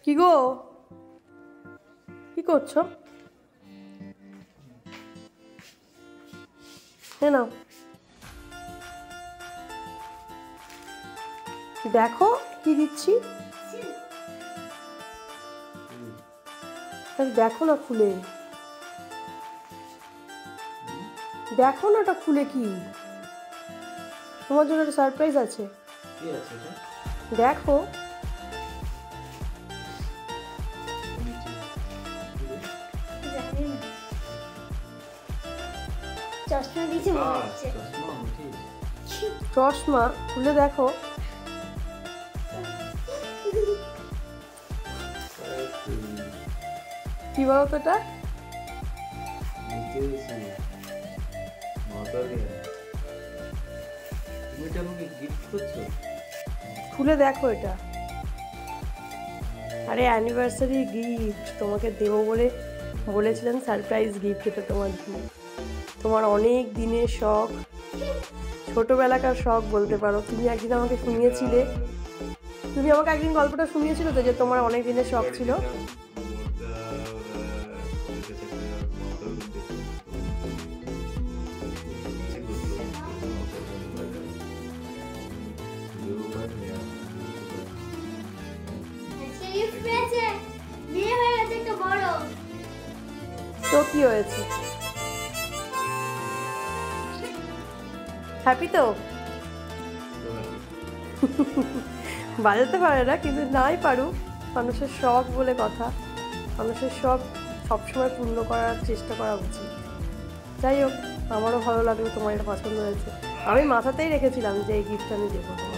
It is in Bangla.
কি গো, কি করছো? নাও দেখো কি দিচ্ছি, দেখো না খুলে, দেখো না ওটা খুলে কি তোমার জন্য একটা সারপ্রাইজ আছে। দেখো চশমা দিয়েছে মনে হচ্ছে। চশমা খুলে দেখো। কি বলতো এটা? খুলে দেখো এটা। আরে অ্যানিভার্সারি গিফট তোমাকে দেবো বলে বলেছিলাম, সারপ্রাইজ গিফট এটা তোমার জন্য। তোমার অনেক দিনের শখ, ছোটবেলাকার শখ বলতে পারো। তুমি একদিন আমাকে শুনিয়েছিলে, তুমি আমাকে একদিন গল্পটা শুনিয়েছিলে তো, যে তোমার অনেক দিনের শখ ছিল। তো কি হয়েছে, হ্যাপি তো? বাজাতে পারে না, কিন্তু নাই পারুক, মানুষের শখ বলে কথা। মানুষের শখ সবসময় পূর্ণ করার চেষ্টা করা উচিত। যাই হোক, আমারও ভালো লাগলো, তোমার এটা পছন্দ হয়েছে। আমি মাথাতেই রেখেছিলাম যে এই গিফট আমি দেবো তোমার।